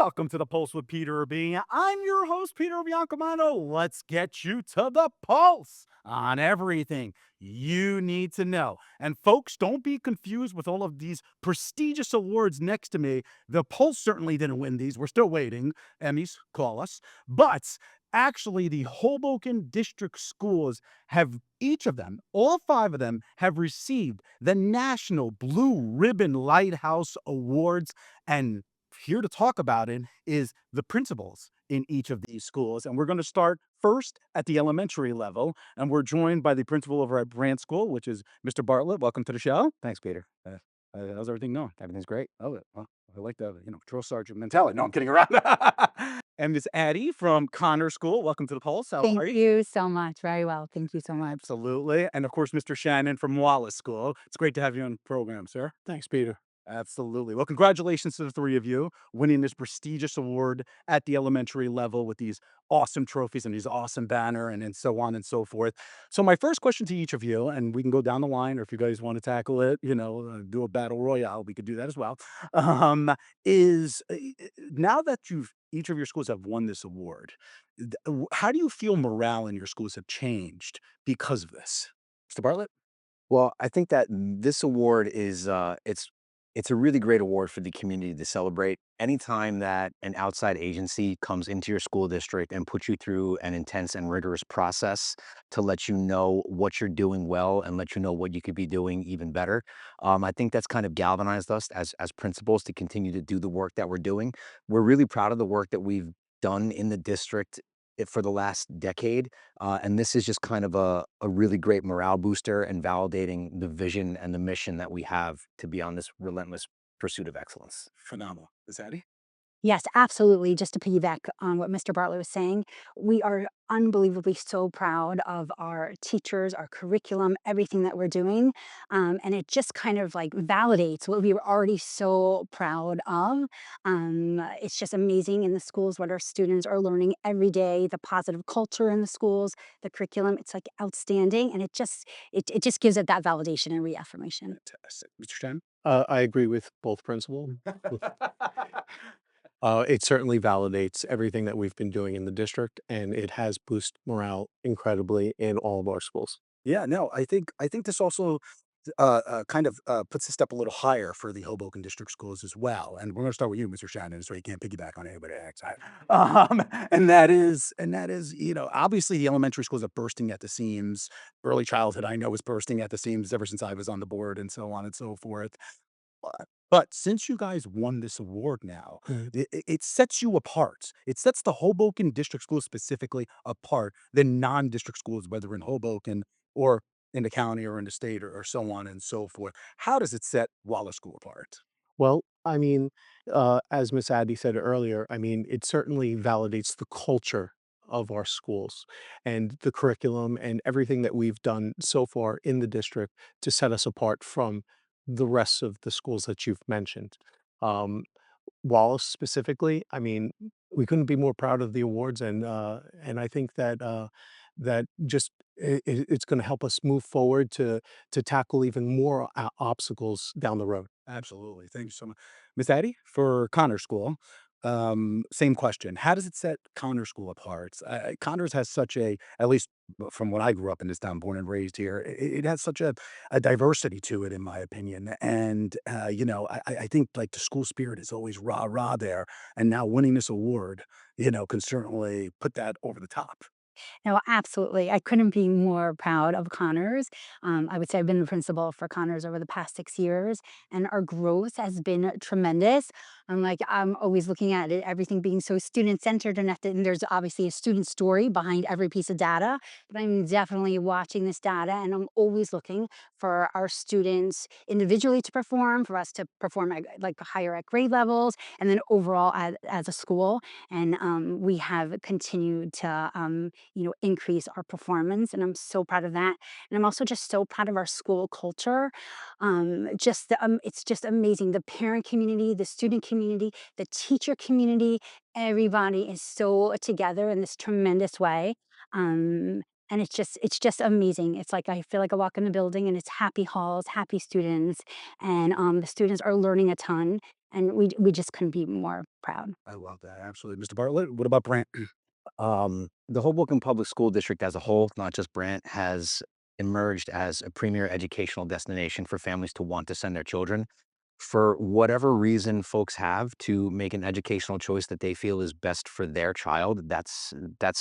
Welcome to the Pulse with Peter B. I'm your host, Peter Biancamano. Let's get you to the pulse on everything you need to know. And folks, don't be confused with all of these prestigious awards next to me. The Pulse certainly didn't win these. We're still waiting. Emmys, call us. But actually, the Hoboken District Schools have each of them, all five of them, have received the National Blue Ribbon Lighthouse Awards. And here to talk about it is the principals in each of these schools. And we're going to start first at the elementary level. And we're joined by the principal over at Brant School, which is Mr. Bartlett. Welcome to the show. Thanks, Peter. How's everything going? Everything's great. Oh, well, I like the drill sergeant mentality. No, I'm kidding around. And Miss Addie from Connor School. Welcome to the Pulse. How Thank are you? you so much. Very well. Thank you so much. Absolutely. And of course, Mr. Shannon from Wallace School. It's great to have you on the program, sir. Thanks, Peter. Absolutely. Well, congratulations to the three of you winning this prestigious award at the elementary level with these awesome trophies and these awesome banner and so on and so forth. So my first question to each of you, and we can go down the line, or if you guys want to tackle it, do a battle royale, we could do that as well. Is now that you've each of your schools have won this award, how do you feel morale in your schools have changed because of this? Mr. Bartlett? Well, I think that this award is it's a really great award for the community to celebrate. Anytime that an outside agency comes into your school district and puts you through an intense and rigorous process to let you know what you're doing well and let you know what you could be doing even better, I think that's kind of galvanized us as principals to continue to do the work that we're doing. We're really proud of the work that we've done in the district for the last decade. And this is just kind of a really great morale booster and validating the vision and the mission that we have to be on this relentless pursuit of excellence. Phenomenal. Is Addie? Yes, absolutely. Just to piggyback on what Mr. Bartlett was saying, we are unbelievably so proud of our teachers, our curriculum, everything that we're doing. And it just kind of like validates what we were already so proud of. It's just amazing in the schools what our students are learning every day, the positive culture in the schools, the curriculum. It's like outstanding. And it just gives it that validation and reaffirmation. Fantastic. Mr. Shen? I agree with both principal. It certainly validates everything that we've been doing in the district, and it has boosted morale incredibly in all of our schools. Yeah, no, I think this also kind of puts the step a little higher for the Hoboken District Schools as well. And we're going to start with you, Mr. Shannon, so you can't piggyback on anybody outside. And that is, obviously the elementary schools are bursting at the seams. Early childhood, I know, is bursting at the seams ever since I was on the board and so on and so forth. But since you guys won this award now, Mhm. it sets you apart. It sets the Hoboken District Schools specifically apart than non-district schools, whether in Hoboken or in the county or in the state or so on and so forth. How does it set Wallace School apart? Well, I mean, as Miss Addy said earlier, I mean, it certainly validates the culture of our schools and the curriculum and everything that we've done so far in the district to set us apart from the rest of the schools that you've mentioned. Um, Wallace specifically, I mean, we couldn't be more proud of the awards, and I think that that just it's going to help us move forward to tackle even more obstacles down the road. Absolutely. Thank you so much. Miss Addie, for Connor School, same question. How does it set Connor School apart? Connors has such a, at least from when I grew up in this town, born and raised here, it has such a diversity to it, in my opinion. And, I think like the school spirit is always rah rah there. And now winning this award, can certainly put that over the top. No, absolutely. I couldn't be more proud of Connors. I would say I've been the principal for Connors over the past 6 years, and our growth has been tremendous. I'm always looking at it, everything being so student centered, and there's obviously a student story behind every piece of data. But I'm definitely watching this data, and I'm always looking for our students individually to perform, for us to perform at, like higher at grade levels, and then overall as a school. And we have continued to increase our performance. And I'm so proud of that. And I'm also just so proud of our school culture. It's just amazing. The parent community, the student community, the teacher community, everybody is so together in this tremendous way. Um, and it's just amazing. It's like I feel like I walk in the building and it's happy halls, happy students, and the students are learning a ton. and we just couldn't be more proud. I love that. Absolutely. Mr. Bartlett, what about Brant? The Hoboken Public School District as a whole, not just Brant, has emerged as a premier educational destination for families to want to send their children. For whatever reason folks have to make an educational choice that they feel is best for their child, that's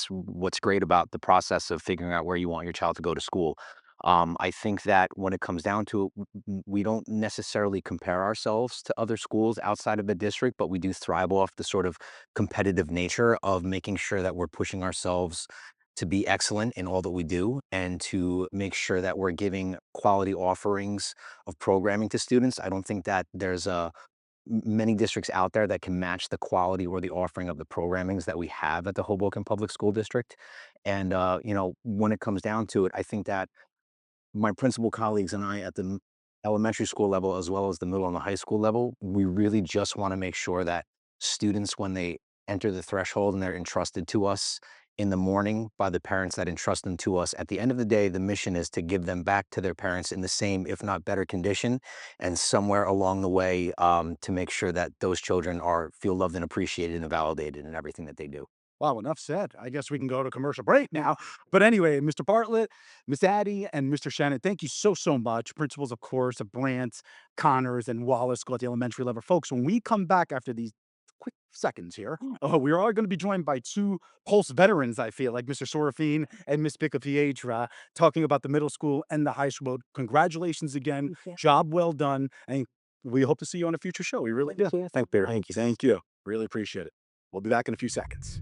what's great about the process of figuring out where you want your child to go to school. I think that when it comes down to it, we don't necessarily compare ourselves to other schools outside of the district, but we do thrive off the sort of competitive nature of making sure that we're pushing ourselves to be excellent in all that we do and to make sure that we're giving quality offerings of programming to students. I don't think that there's many districts out there that can match the quality or the offering of the programmings that we have at the Hoboken Public School District. And when it comes down to it, I think that my principal colleagues and I at the elementary school level, as well as the middle and the high school level, we really just want to make sure that students, when they enter the threshold and they're entrusted to us in the morning by the parents that entrust them to us, at the end of the day, the mission is to give them back to their parents in the same, if not better condition. And somewhere along the way, to make sure that those children feel loved and appreciated and validated in everything that they do. Wow, enough said. I guess we can go to commercial break now. But anyway, Mr. Bartlett, Miss Addie, and Mr. Shannon, thank you so, so much. Principals, of course, of Brant, Connors, and Wallace School at the elementary level. Folks, when we come back after these quick seconds here, we are going to be joined by two Pulse veterans, I feel, like Mr. Sorafine and Miss Picapietra, talking about the middle school and the high school. Congratulations again. Thank you. Job well done. And we hope to see you on a future show. We really do. Thank you. Thank you. Really appreciate it. We'll be back in a few seconds.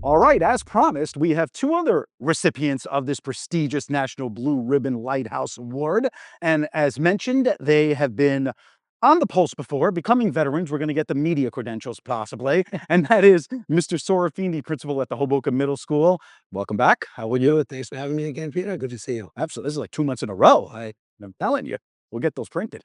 All right, as promised, we have two other recipients of this prestigious National Blue Ribbon Lighthouse Award. And as mentioned, they have been on the pulse before, becoming veterans. We're going to get the media credentials possibly. And that is Mr. Sorafini, principal at the Hoboken Middle School. Welcome back. How are you? Thanks for having me again, Peter. Good to see you. Absolutely. This is like 2 months in a row. I'm telling you. We'll get those printed.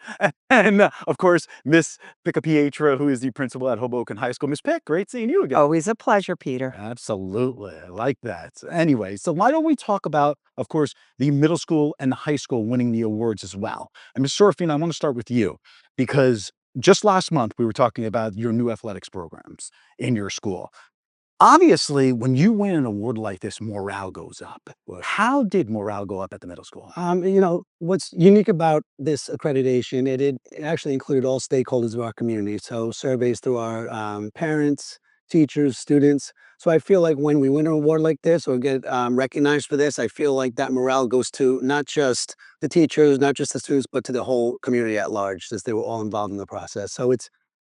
And of course, Miss Picapietra, who is the principal at Hoboken High School. Miss Pick, great seeing you again. Always a pleasure, Peter. Absolutely. I like that. Anyway, so why don't we talk about, of course, the middle school and the high school winning the awards as well. And Ms. Sorafina, I want to start with you because just last month we were talking about your new athletics programs in your school. Obviously, when you win an award like this, morale goes up. Well, How did morale go up at the middle school? what's unique about this accreditation, it actually included all stakeholders of our community. So surveys through our parents, teachers, students. So I feel like when we win an award like this or get recognized for this, I feel like that morale goes to not just the teachers, not just the students, but to the whole community at large, since they were all involved in the process. So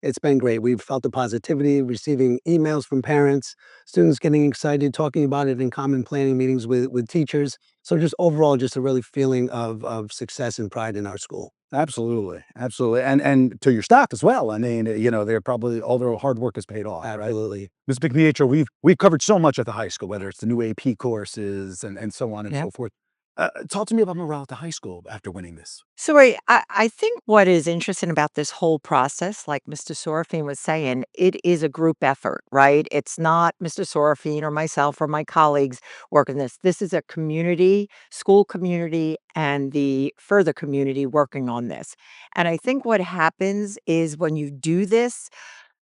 it's been great. We've felt the positivity, receiving emails from parents, students getting excited, talking about it in common planning meetings with teachers. So just overall, just a really feeling of success and pride in our school. Absolutely, absolutely, and to your staff as well. I mean, they're probably all their hard work has paid off, right? Absolutely. Ms. Pietro, we've covered so much at the high school, whether it's the new AP courses and so on and Yeah. so forth. Talk to me about morale at the high school after winning this. So I think what is interesting about this whole process, like Mr. Sorafine was saying, it is a group effort, right? It's not Mr. Sorafine or myself or my colleagues working this. This is a community, school community, and the further community working on this. And I think what happens is when you do this,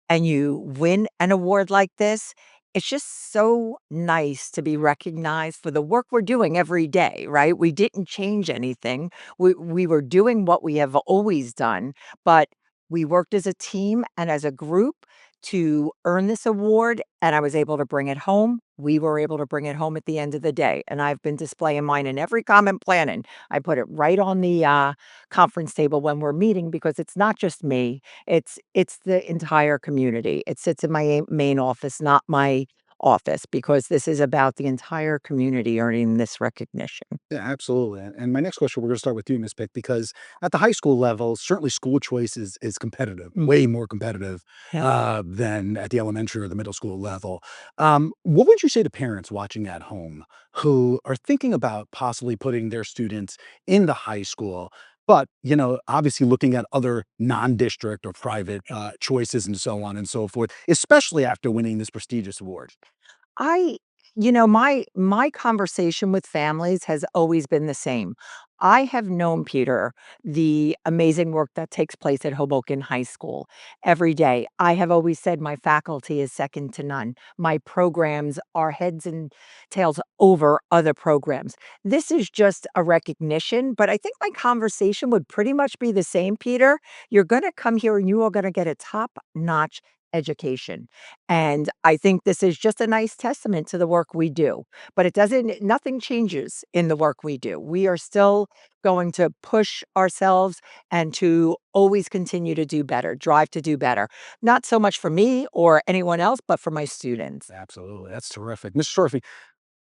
and you win an award like this, it's just so nice to be recognized for the work we're doing every day, right? We didn't change anything. We were doing what we have always done, but we worked as a team and as a group to earn this award, and I was able to bring it home. We were able to bring it home at the end of the day, and I've been displaying mine in every common planning. I put it right on the conference table when we're meeting because it's not just me, it's the entire community. It sits in my main office, not my office, because this is about the entire community earning this recognition. Yeah, absolutely. And my next question, we're going to start with you, Ms. Pick, because at the high school level, certainly school choice is competitive, way more competitive Yep. than at the elementary or the middle school level. What would you say to parents watching at home who are thinking about possibly putting their students in the high school? But, obviously looking at other non-district or private choices and so on and so forth, especially after winning this prestigious award. I my conversation with families has always been the same. I have known, Peter, the amazing work that takes place at Hoboken High School every day. I have always said my faculty is second to none. My programs are heads and tails over other programs. This is just a recognition, but I think my conversation would pretty much be the same, Peter. You're going to come here and you are going to get a top notch education. And I think this is just a nice testament to the work we do. But it doesn't, nothing changes in the work we do. We are still going to push ourselves and to always continue to do better, drive to do better. Not so much for me or anyone else, but for my students. Absolutely. That's terrific. Mr. Shorfy,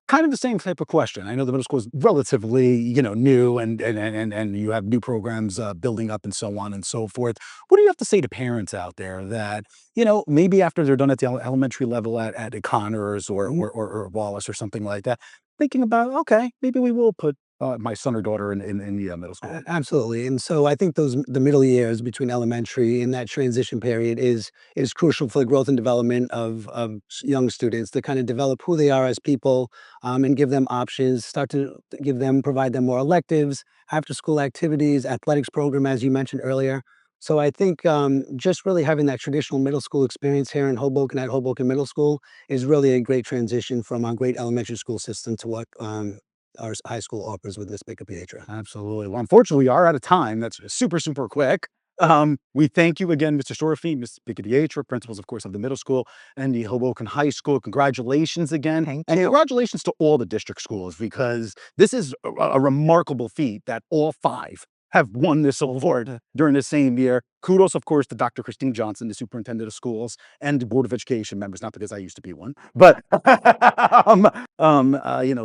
kind of the same type of question. I know the middle school is relatively, new and you have new programs building up and so on and so forth. What do you have to say to parents out there that, maybe after they're done at the elementary level at Connors or Wallace or something like that, thinking about, okay, maybe we will put my son or daughter in the middle school. Absolutely. And so I think the middle years between elementary and that transition period is crucial for the growth and development of young students to kind of develop who they are as people, and give them options, start to provide them more electives, after school activities, athletics program, as you mentioned earlier. So I think just really having that traditional middle school experience here in Hoboken at Hoboken Middle School is really a great transition from our great elementary school system to what our high school offers with Miss Baker Pietra. Absolutely. Well, unfortunately, we are out of time. That's super, super quick. We thank you again, Mr. Storfy, Ms. Picadietra, principals, of course, of the middle school and the Hoboken High School. Congratulations again. Thank And you. congratulations to all the district schools, because this is a remarkable feat that all 5 have won this award during the same year. Kudos, of course, to Dr. Christine Johnson, the superintendent of schools, and the Board of Education members, not because I used to be one, but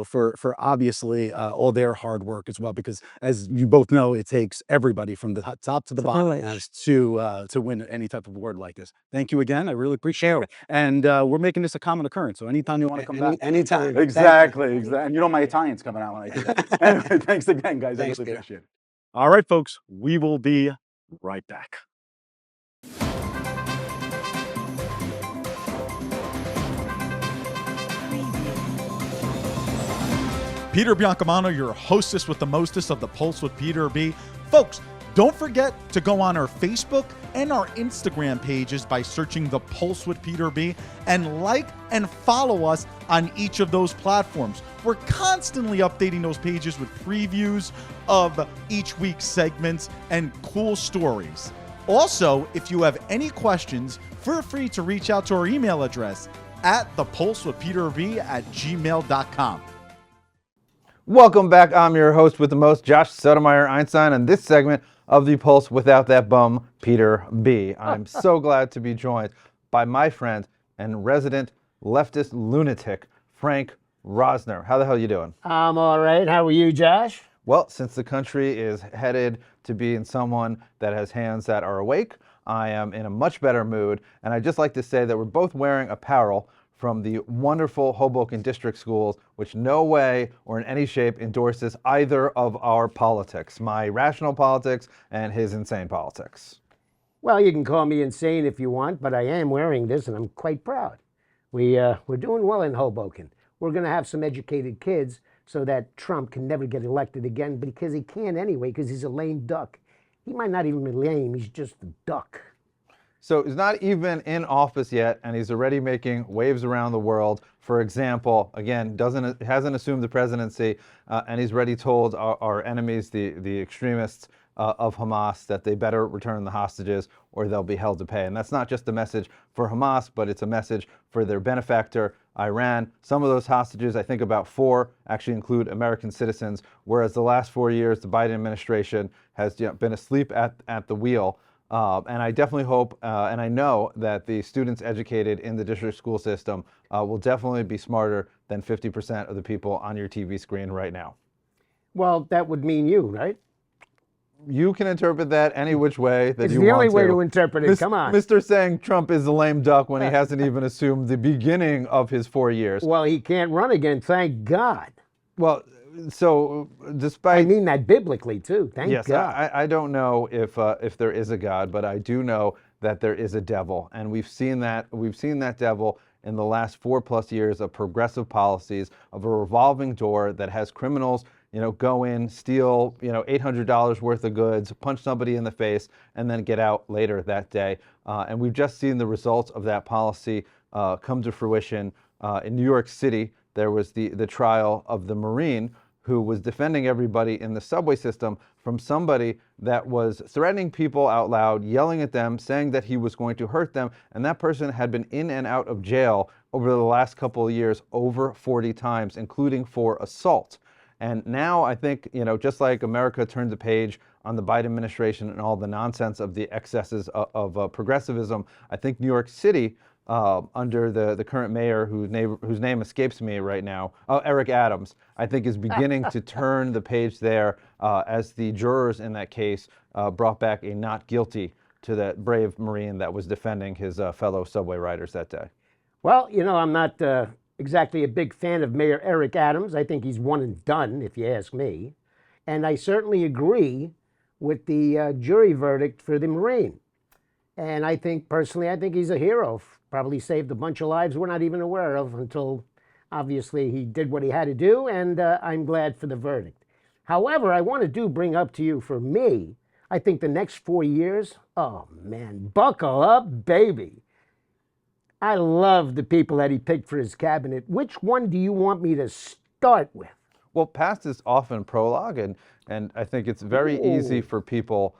for obviously all their hard work as well, because as you both know, it takes everybody from the top to the bottom to win any type of award like this. Thank you again. I really appreciate it. And we're making this a common occurrence. So anytime you want to come back. Anytime. Exactly. And my Italian's coming out when I do that. Anyway, thanks again, guys. Thanks, I really Peter. appreciate it. All right, folks, we will be right back. Peter Biancamano, your hostess with the mostest of the Pulse with Peter B. Folks, don't forget to go on our Facebook and our Instagram pages by searching The Pulse with Peter B, and like and follow us on each of those platforms. We're constantly updating those pages with previews of each week's segments and cool stories. Also, if you have any questions, feel free to reach out to our email address at thepulsewithpeterb@gmail.com. Welcome back. I'm your host with the most, Josh Sotomayor Einstein, and this segment of the Pulse without that bum, Peter B. I'm so glad to be joined by my friend and resident leftist lunatic, Frank Rosner. How the hell you doing? I'm all right. How are you, Josh? Well, since the country is headed to being someone that has hands that are awake, I am in a much better mood, and I'd just like to say that we're both wearing apparel from the wonderful Hoboken District Schools, which no way or in any shape endorses either of our politics, my rational politics and his insane politics. Well, you can call me insane if you want, but I am wearing this, and I'm quite proud. We're doing well in Hoboken. We're going to have some educated kids so that Trump can never get elected again, because he can't anyway, because he's a lame duck. He might not even be lame, he's just a duck. So he's not even in office yet, and he's already making waves around the world. For example, again, hasn't assumed the presidency, and he's already told our enemies, the extremists of Hamas, that they better return the hostages or they'll be held to pay. And that's not just a message for Hamas, but it's a message for their benefactor, Iran. Some of those hostages, I think about 4, actually include American citizens, whereas the last 4 years, the Biden administration has been asleep at the wheel. And I definitely hope, and I know that the students educated in the district school system will definitely be smarter than 50% of the people on your TV screen right now. Well, that would mean you, right? You can interpret that any which way that It's you the want only to. way to interpret it. Come on. Mr. saying Trump is a lame duck when he hasn't even assumed the beginning of his 4 years. Well, he can't run again, thank God. Well, so despite... I mean that biblically, too. Thank yes, God. I don't know if there is a God, but I do know that there is a devil, and we've seen that devil in the last 4+ years of progressive policies, of a revolving door that has criminals go in, steal, $800 worth of goods, punch somebody in the face, and then get out later that day. And we've just seen the results of that policy come to fruition. In New York City, there was the trial of the Marine who was defending everybody in the subway system from somebody that was threatening people out loud, yelling at them, saying that he was going to hurt them, and that person had been in and out of jail over the last couple of years over 40 times, including for assault. And now I think, just like America turned the page on the Biden administration and all the nonsense of the excesses of progressivism, I think New York City, under the current mayor, whose name escapes me right now, Eric Adams, I think is beginning to turn the page there as the jurors in that case brought back a not guilty to that brave Marine that was defending his fellow subway riders that day. Well, I'm not exactly a big fan of Mayor Eric Adams. I think he's one and done, if you ask me. And I certainly agree with the jury verdict for the Marine. And I think, personally, he's a hero. Probably saved a bunch of lives we're not even aware of until, obviously, he did what he had to do, and I'm glad for the verdict. However, I want to bring up to you, for me, I think the next 4 years, oh man, buckle up, baby. I love the people that he picked for his cabinet. Which one do you want me to start with? Well, past is often prologue, and I think it's very easy for people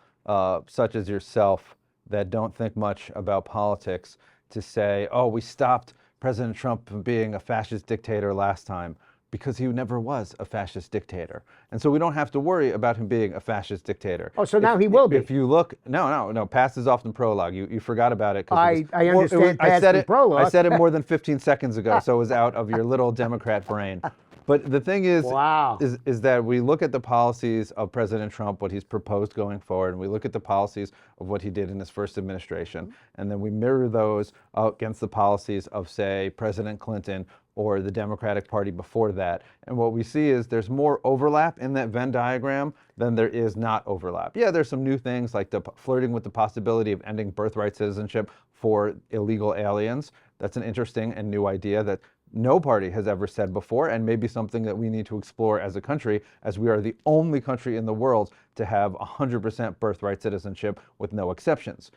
such as yourself that don't think much about politics to say, oh, we stopped President Trump from being a fascist dictator last time, because he never was a fascist dictator. And so we don't have to worry about him being a fascist dictator. Oh, so now he will be. If you look, no, past is often prologue. You forgot about it. I understand past and prologue. I said it more than 15 seconds ago, so it was out of your little Democrat brain. But the thing is, wow, is that we look at the policies of President Trump, what he's proposed going forward, and we look at the policies of what he did in his first administration, and then we mirror those against the policies of, say, President Clinton or the Democratic Party before that. And what we see is there's more overlap in that Venn diagram than there is not overlap. Yeah, there's some new things like the flirting with the possibility of ending birthright citizenship for illegal aliens. That's an interesting and new idea that no party has ever said before, and maybe something that we need to explore as a country, as we are the only country in the world to have 100% birthright citizenship with no exceptions.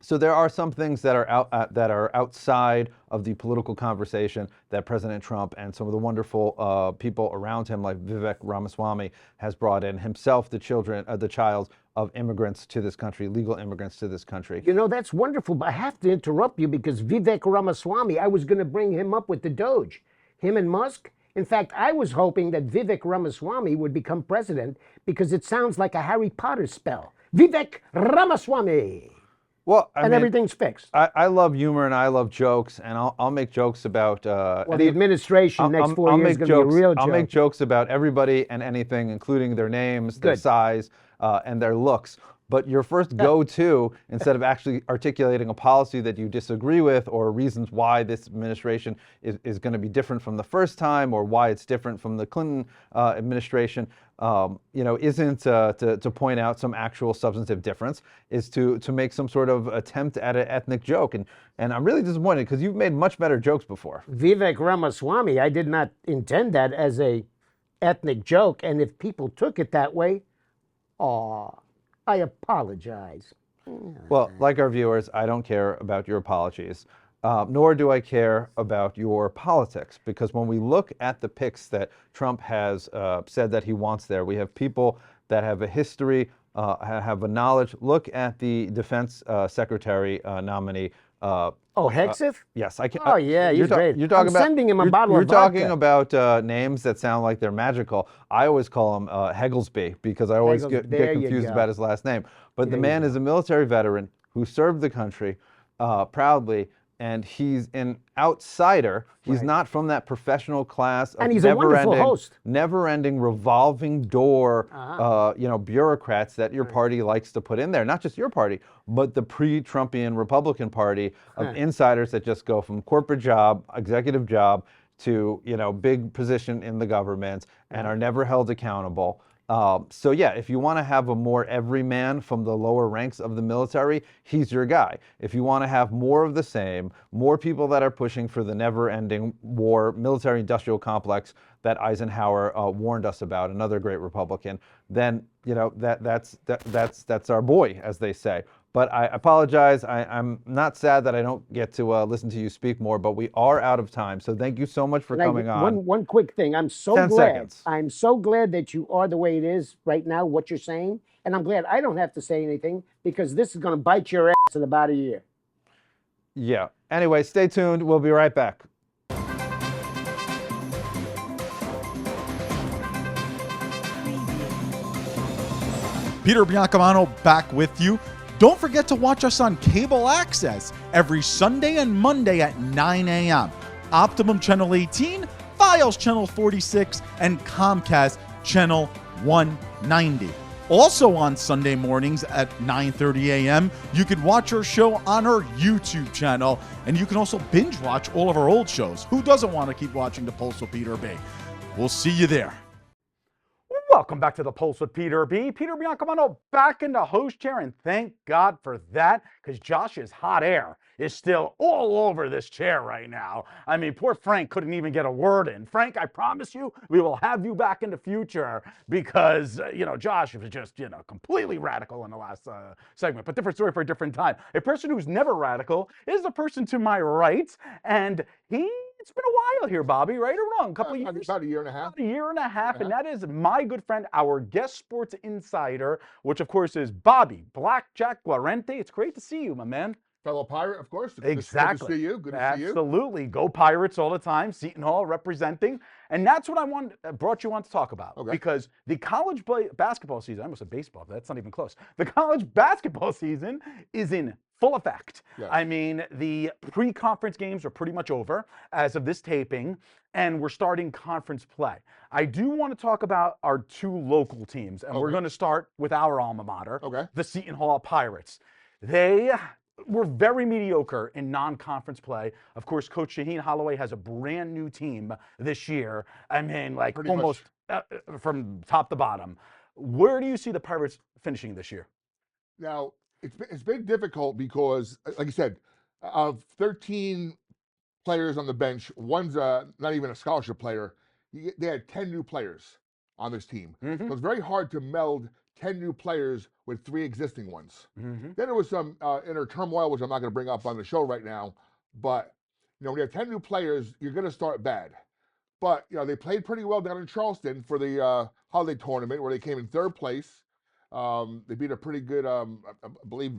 So there are some things that are outside of the political conversation that President Trump and some of the wonderful people around him, like Vivek Ramaswamy, has brought in, himself the child of immigrants to this country, legal immigrants to this country. That's wonderful, but I have to interrupt you because Vivek Ramaswamy, I was going to bring him up with the Doge, him and Musk. In fact, I was hoping that Vivek Ramaswamy would become president because it sounds like a Harry Potter spell. Vivek Ramaswamy. Well, everything's fixed. I love humor and I love jokes, and I'll make jokes about. The administration next 4 years is going to be a real joke. I'll make jokes about everybody and anything, including their names, their size, and their looks. But your first go-to, instead of actually articulating a policy that you disagree with or reasons why this administration is going to be different from the first time or why it's different from the Clinton administration, isn't to point out some actual substantive difference, is to make some sort of attempt at an ethnic joke. And I'm really disappointed because you've made much better jokes before. Vivek Ramaswamy, I did not intend that as a ethnic joke. And if people took it that way, I apologize. Well, like our viewers, I don't care about your apologies, nor do I care about your politics, because when we look at the picks that Trump has said that he wants there, we have people that have a history, have a knowledge. Look at the defense secretary nominee. Hegseth? Yes, I can. Oh yeah, he's great. You're talking about sending him a bottle of vodka. You're talking vodka. about names that sound like they're magical. I always call him Hegglesby because I always get confused about his last name. But the man is a military veteran who served the country proudly, and he's an outsider. He's not from that professional class of and he's a wonderful host. Never-ending revolving door, bureaucrats that your party likes to put in there. Not just your party, but the pre-Trumpian Republican Party of insiders that just go from corporate job, executive job, to big position in the government and are never held accountable. So yeah, if you want to have a more everyman from the lower ranks of the military, he's your guy. If you want to have more of the same, more people that are pushing for the never-ending war, military-industrial complex that Eisenhower warned us about, another great Republican, then that's our boy, as they say. But I apologize. I'm not sad that I don't get to listen to you speak more, but we are out of time. So thank you so much for coming on. One quick thing. I'm so 10 glad. seconds. I'm so glad that you are the way it is right now, what you're saying. And I'm glad I don't have to say anything because this is going to bite your ass in about a year. Yeah. Anyway, stay tuned. We'll be right back. Peter Biancamano back with you. Don't forget to watch us on cable access every Sunday and Monday at 9 a.m. Optimum Channel 18, Files Channel 46, and Comcast Channel 190. Also on Sunday mornings at 9:30 a.m., you can watch our show on our YouTube channel, and you can also binge watch all of our old shows. Who doesn't want to keep watching The Pulse with Peter B? We'll see you there. Welcome back to The Pulse with Peter B. Peter Biancamano back in the host chair, and thank God for that, because Josh's hot air is still all over this chair right now. I mean, poor Frank couldn't even get a word in. Frank, I promise you, we will have you back in the future because, Josh was just, completely radical in the last segment, but different story for a different time. A person who's never radical is the person to my right, and it's been a while here, Bobby, right or wrong? A couple of years? About a year and a half. About a year and a half, and that is my good friend, our guest sports insider, which of course is Bobby Blackjack Guarente. It's great to see you, my man. Fellow Pirate, of course. Exactly. Good to see you. Good to see you. Absolutely. Go Pirates all the time. Seton Hall representing. And that's what I brought you on to talk about. Okay. Because the college basketball season, I almost said baseball, but that's not even close. The college basketball season is in full effect. Yes. I mean, the pre-conference games are pretty much over as of this taping, and we're starting conference play. I do want to talk about our two local teams, and we're going to start with our alma mater, the Seton Hall Pirates. They were very mediocre in non-conference play. Of course, Coach Shaheen Holloway has a brand new team this year. I mean, like pretty almost from top to bottom. Where do you see the Pirates finishing this year? Now, it's been difficult because, like you said, of 13 players on the bench, one's not even a scholarship player. They had 10 new players on this team. So it's very hard to meld 10 new players with 3 existing ones. Then there was some inner turmoil, which I'm not going to bring up on the show right now. But, when you have 10 new players, you're going to start bad. But, they played pretty well down in Charleston for the holiday tournament where they came in 3rd place. They beat a pretty good, I believe,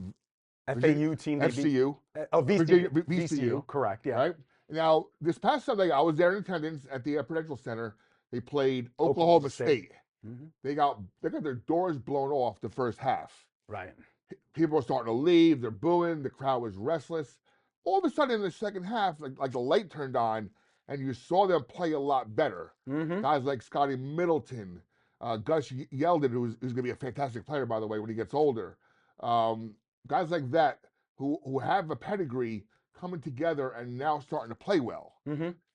FAU team. FCU. VCU, correct, yeah. Right? Now, this past Sunday, I was there in attendance at the Prudential Center. They played Oklahoma State. They got their doors blown off the first half. Right. People were starting to leave. They're booing. The crowd was restless. All of a sudden, in the second half, like the light turned on, and you saw them play a lot better. Guys like Scotty Middleton, Gus Yeldon, who's going to be a fantastic player, by the way, when he gets older. Guys like that who have a pedigree coming together and now starting to play well.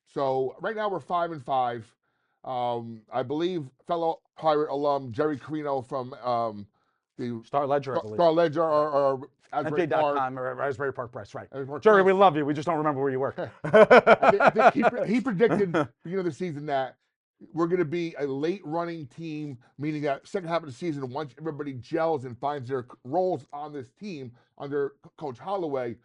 So right now we're 5-5. I believe fellow Pirate alum Jerry Carino from the Star Ledger, I believe. Star Ledger or NJ.com or Asbury Park Press, right. Jerry, we love you. We just don't remember where you work. I think he predicted beginning of the season that we're going to be a late running team, meaning that second half of the season, once everybody gels and finds their roles on this team under Coach Holloway,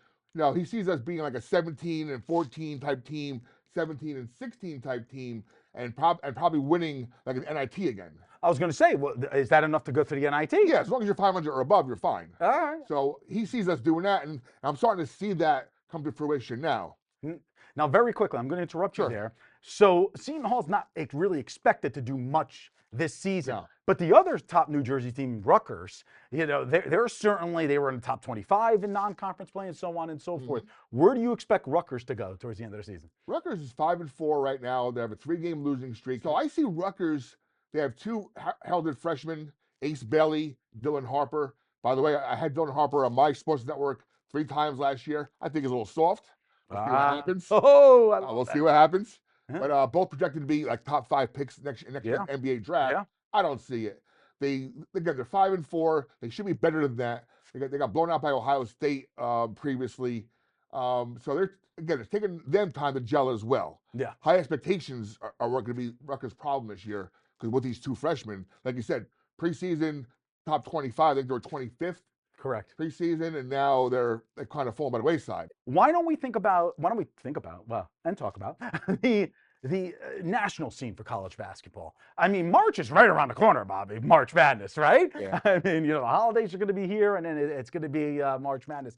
he sees us being like a 17-14 type team, 17-16 type team, and probably winning like an NIT again. I was going to say, well, is that enough to go to the NIT? Yeah, as long as you're 500 or above, you're fine. All right. So he sees us doing that, and I'm starting to see that come to fruition now. Now, very quickly, I'm going to interrupt you there. So Seton Hall's not really expected to do much this season. No. But the other top New Jersey team, Rutgers, they're certainly, they were in the top 25 in non-conference play and so on and so forth. Where do you expect Rutgers to go towards the end of the season? Rutgers is 5-4 right now. They have a 3-game losing streak. So I see Rutgers, they have 2 heralded freshmen, Ace Bailey, Dylan Harper. By the way, I had Dylan Harper on my sports network 3 times last year. I think he's a little soft. We'll see what happens. We'll see what happens. But both projected to be like top 5 picks next NBA draft. I don't see it. Again, they're 5-4. They should be better than that. They got blown out by Ohio State previously. So it's taking them time to gel as well. Yeah. High expectations are going to be Rutgers' problem this year because with these two freshmen, like you said, preseason top 25. I think they were 25th Correct. preseason, and now they're kind of falling by the wayside. Why don't we think about, well, and talk about the national scene for college basketball? I mean, March is right around the corner, Bobby. March Madness, right? Yeah. I mean, the holidays are going to be here, and then it's going to be March Madness.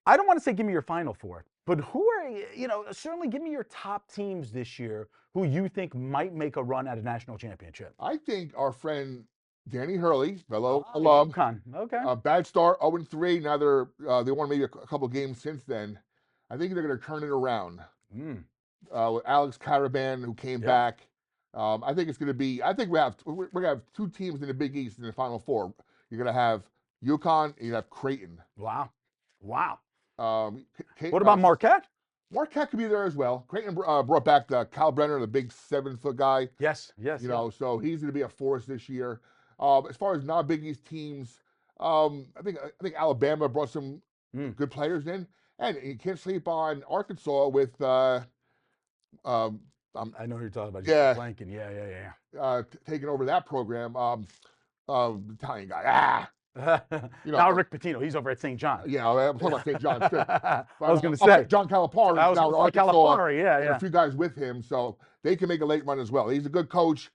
I don't want to say give me your Final Four, but who are, certainly give me your top teams this year who you think might make a run at a national championship. I think our friend Danny Hurley, fellow Ah, alum, UConn. Okay. bad start, 0-3. Now they won maybe a couple games since then. I think they're going to turn it around. With Alex Caravan, who came back. I think it's going to be. I think we're going to have two teams in the Big East in the Final Four. You're going to have UConn and you have Creighton. Wow. What What about Marquette? Marquette could be there as well. Creighton brought back the Kyle Brenner, the big 7-foot guy. Yes. So he's going to be a force this year. As far as non-Big East teams, I think Alabama brought some good players in, and you can't sleep on Arkansas with. I know who you're talking about. Yeah. Blanking. Yeah. Taking over that program. Italian guy. Now Rick Pitino, he's over at St. John. Yeah, I'm talking about St. John's too. I was going to say John Calipari. I was now gonna say Arkansas, Calipari, yeah. and a few guys with him, so they can make a late run as well. He's a good coach.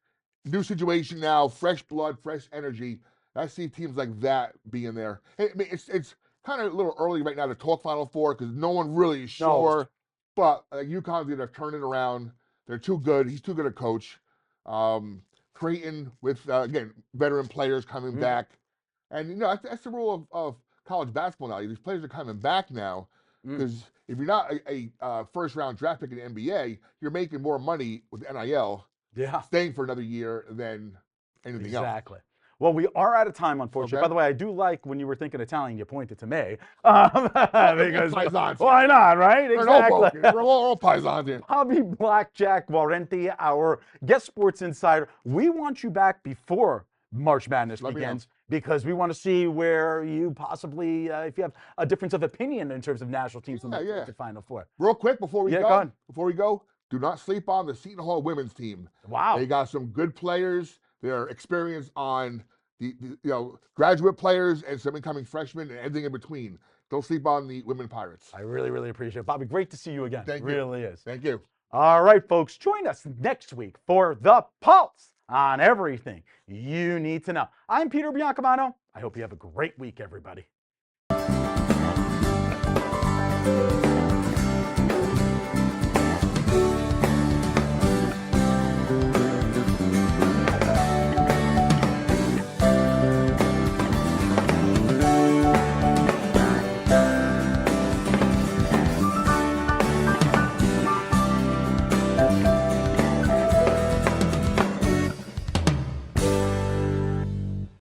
New situation now, fresh blood, fresh energy. I see teams like that being there. I mean, it's kind of a little early right now to talk Final Four because no one really is sure. But UConn's going to turn it around. They're too good. He's too good a coach. Creighton with again veteran players coming back, and that's the rule of college basketball now. These players are coming back now because if you're not a first round draft pick in the NBA, you're making more money with NIL. Yeah. Staying for another year than anything else. Exactly. Well, we are out of time, unfortunately. Okay. By the way, I do like when you were thinking Italian, you pointed to me. Because Paisans. why not, right? We're Exactly. We're all paisans here. Bobby Blackjack Guarente, our guest sports insider. We want you back before March Madness begins because we want to see where you possibly, if you have a difference of opinion in terms of national teams in the Final Four. Real quick before we go on. Before we go, do not sleep on the Seton Hall women's team. Wow. They got some good players. They're experienced on the graduate players and some incoming freshmen and everything in between. Don't sleep on the women Pirates. I really, really appreciate it. Bobby, great to see you again. Thank you. Really is. Thank you. All right, folks, join us next week for The Pulse on everything you need to know. I'm Peter Biancamano. I hope you have a great week, everybody.